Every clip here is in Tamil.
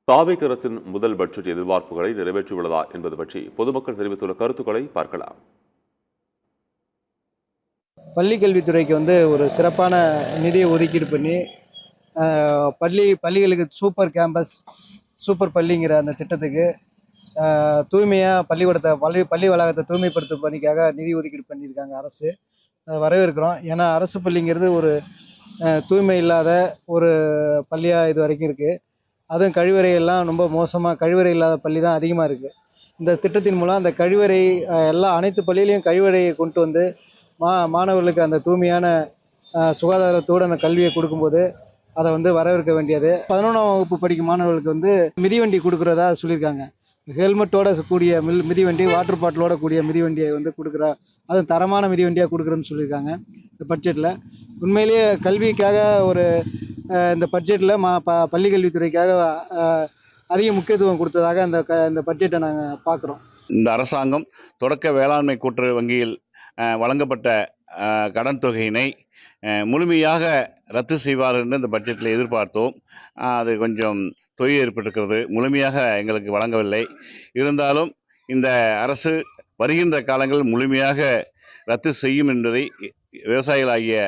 தாவேக் அரசின் முதல் பட்ஜெட் எதிர்பார்ப்புகளை நிறைவேற்றியுள்ளதா என்பது பற்றி பொதுமக்கள் தெரிவித்துள்ள கருத்துக்களை பார்க்கலாம். பள்ளி கல்வித்துறைக்கு ஒரு சிறப்பான நிதியை ஒதுக்கீடு பண்ணி பள்ளிகளுக்கு சூப்பர் கேம்பஸ், சூப்பர் பள்ளிங்கிற அந்த திட்டத்துக்கு தூய்மையாக பள்ளி வளாகத்தை தூய்மைப்படுத்தும் பணிக்காக நிதி ஒதுக்கீடு பண்ணியிருக்காங்க அரசு. வரவேற்கிறோம். ஏன்னா அரசு பள்ளிங்கிறது ஒரு தூய்மை இல்லாத ஒரு பள்ளியாக இது வரைக்கும் இருக்குது. அதுவும் கழிவறையெல்லாம் ரொம்ப மோசமாக, கழிவறை இல்லாத பள்ளி தான் அதிகமாக இருக்குது. இந்த திட்டத்தின் மூலம் அந்த கழிவறை அனைத்து பள்ளியிலையும் கழிவறையை கொண்டு வந்து மாணவர்களுக்கு அந்த தூய்மையான சுகாதாரத்தோடு அந்த கல்வியை கொடுக்கும்போது அதை வரவேற்க வேண்டியது. 11ஆம் வகுப்பு படிக்கும் மாணவர்களுக்கு மிதிவண்டி கொடுக்குறதா சொல்லியிருக்காங்க. ஹெல்மெட்டோட கூடிய மிதிவண்டி, வாட்டர் பாட்டிலோட கூடிய மிதிவண்டியை கொடுக்குறா, அதுவும் தரமான மிதிவண்டியாக கொடுக்குறேன்னு சொல்லியிருக்காங்க இந்த பட்ஜெட்டில். உண்மையிலேயே கல்விக்காக இந்த பட்ஜெட்டில் பள்ளி கல்வித்துறைக்காக அதிக முக்கியத்துவம் கொடுத்ததாக இந்த பட்ஜெட்டை நாங்கள் பார்க்குறோம். இந்த அரசாங்கம் தொடக்க வேளாண்மை கூட்டுறவு வங்கியில் வழங்கப்பட்ட கடன் தொகையினை முழுமையாக ரத்து செய்வார் என்று இந்த பட்ஜெட்டில் எதிர்பார்த்தோம். அது கொஞ்சம் தொய்வு ஏற்பட்டிருக்கிறது. முழுமையாக எங்களுக்கு வழங்கவில்லை. இருந்தாலும் இந்த அரசு வருகின்ற காலங்களில் முழுமையாக ரத்து செய்யும் என்பதை விவசாயிகளாகிய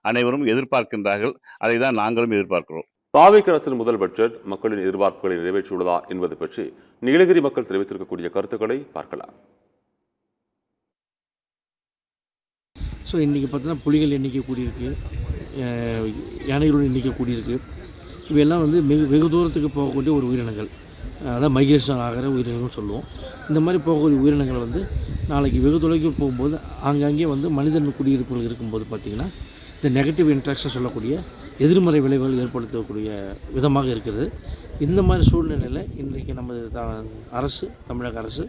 அனைவரும் எதிர்பார்க்கின்றார்கள். அதை தான் நாங்களும் எதிர்பார்க்கிறோம். தாவேக் அரசின் முதல் பட்ஜெட் மக்களின் எதிர்பார்ப்புகளை நிறைவேற்றியுள்ளதா என்பது பற்றி நீலகிரி மக்கள் தெரிவித்திருக்கக்கூடிய கருத்துக்களை பார்க்கலாம். இன்றைக்கி பார்த்தீங்கன்னா புலிகள் எண்ணிக்கை கூடியிருக்கு, யானைகளோட எண்ணிக்கை கூடியிருக்கு. இவையெல்லாம் வெகு தூரத்துக்கு போகக்கூடிய ஒரு உயிரினங்கள், அதான் மைக்ரேஷன் ஆகிற உயிரினங்கள்னு சொல்லுவோம். இந்த மாதிரி போகக்கூடிய உயிரினங்கள் நாளைக்கு வெகு தொலைக்கு போகும்போது ஆங்காங்கே மனிதன் குடியிருப்புகள் இருக்கும்போது பார்த்திங்கன்னா இந்த நெகட்டிவ் இன்ட்ராக்ஷன் சொல்லக்கூடிய எதிர்மறை விளைவுகள் ஏற்படுத்தக்கூடிய விதமாக இருக்கிறது. இந்த மாதிரி சூழ்நிலையில் இன்றைக்கு நமது தமிழக அரசு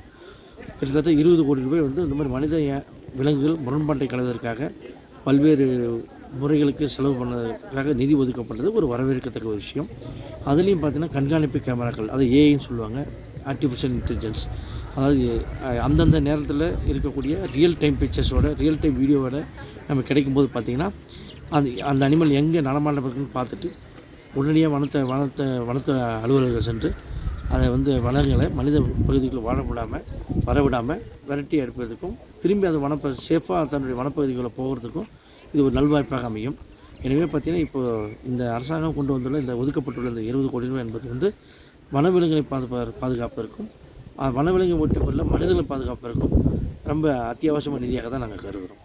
கிட்டத்தட்ட 20 கோடி ரூபாய் இந்த மாதிரி மனித விலங்குகள் முரண்பாட்டை களைவதற்காக பல்வேறு முறைகளுக்கு செலவு பண்ணதுக்காக நிதி ஒதுக்கப்பட்டது ஒரு வரவேற்கத்தக்க ஒரு விஷயம். அதுலேயும் பார்த்திங்கன்னா கண்காணிப்பு கேமராக்கள், அது ஏஐன்னு சொல்லுவாங்க, ஆர்டிஃபிஷியல் இன்டெலிஜென்ஸ். அதாவது அந்தந்த நேரத்தில் இருக்கக்கூடிய ரியல் டைம் பிக்சர்ஸோட, ரியல் டைம் வீடியோவோட நம்ம கிடைக்கும்போது பார்த்திங்கன்னா அந்த அனிமல் எங்கே நடமாட்டப்படுதுன்னு பார்த்துட்டு உடனடியாக வனத்தை அலுவலர்கள் சென்று அதை வனங்களை மனித பகுதிகளை வரவிடாமல் விரட்டி எடுப்பதற்கும் திரும்பி அது சேஃபாக தன்னுடைய வனப்பகுதிகளை போகிறதுக்கும் இது ஒரு நல்வாய்ப்பாக அமையும். எனவே பார்த்திங்கன்னா இப்போது இந்த அரசாங்கம் கொண்டு வந்துள்ள இந்த ஒதுக்கப்பட்டுள்ள இந்த 20 கோடி ரூபாய் என்பது வனவிலங்குகளை பாதுகாப்பதற்கும் வனவிலங்கு மட்டுமல்ல மனிதர்களை பாதுகாப்பதற்கும் ரொம்ப அத்தியாவசியமான நிதியாக தான் நாங்கள் கருதுகிறோம்.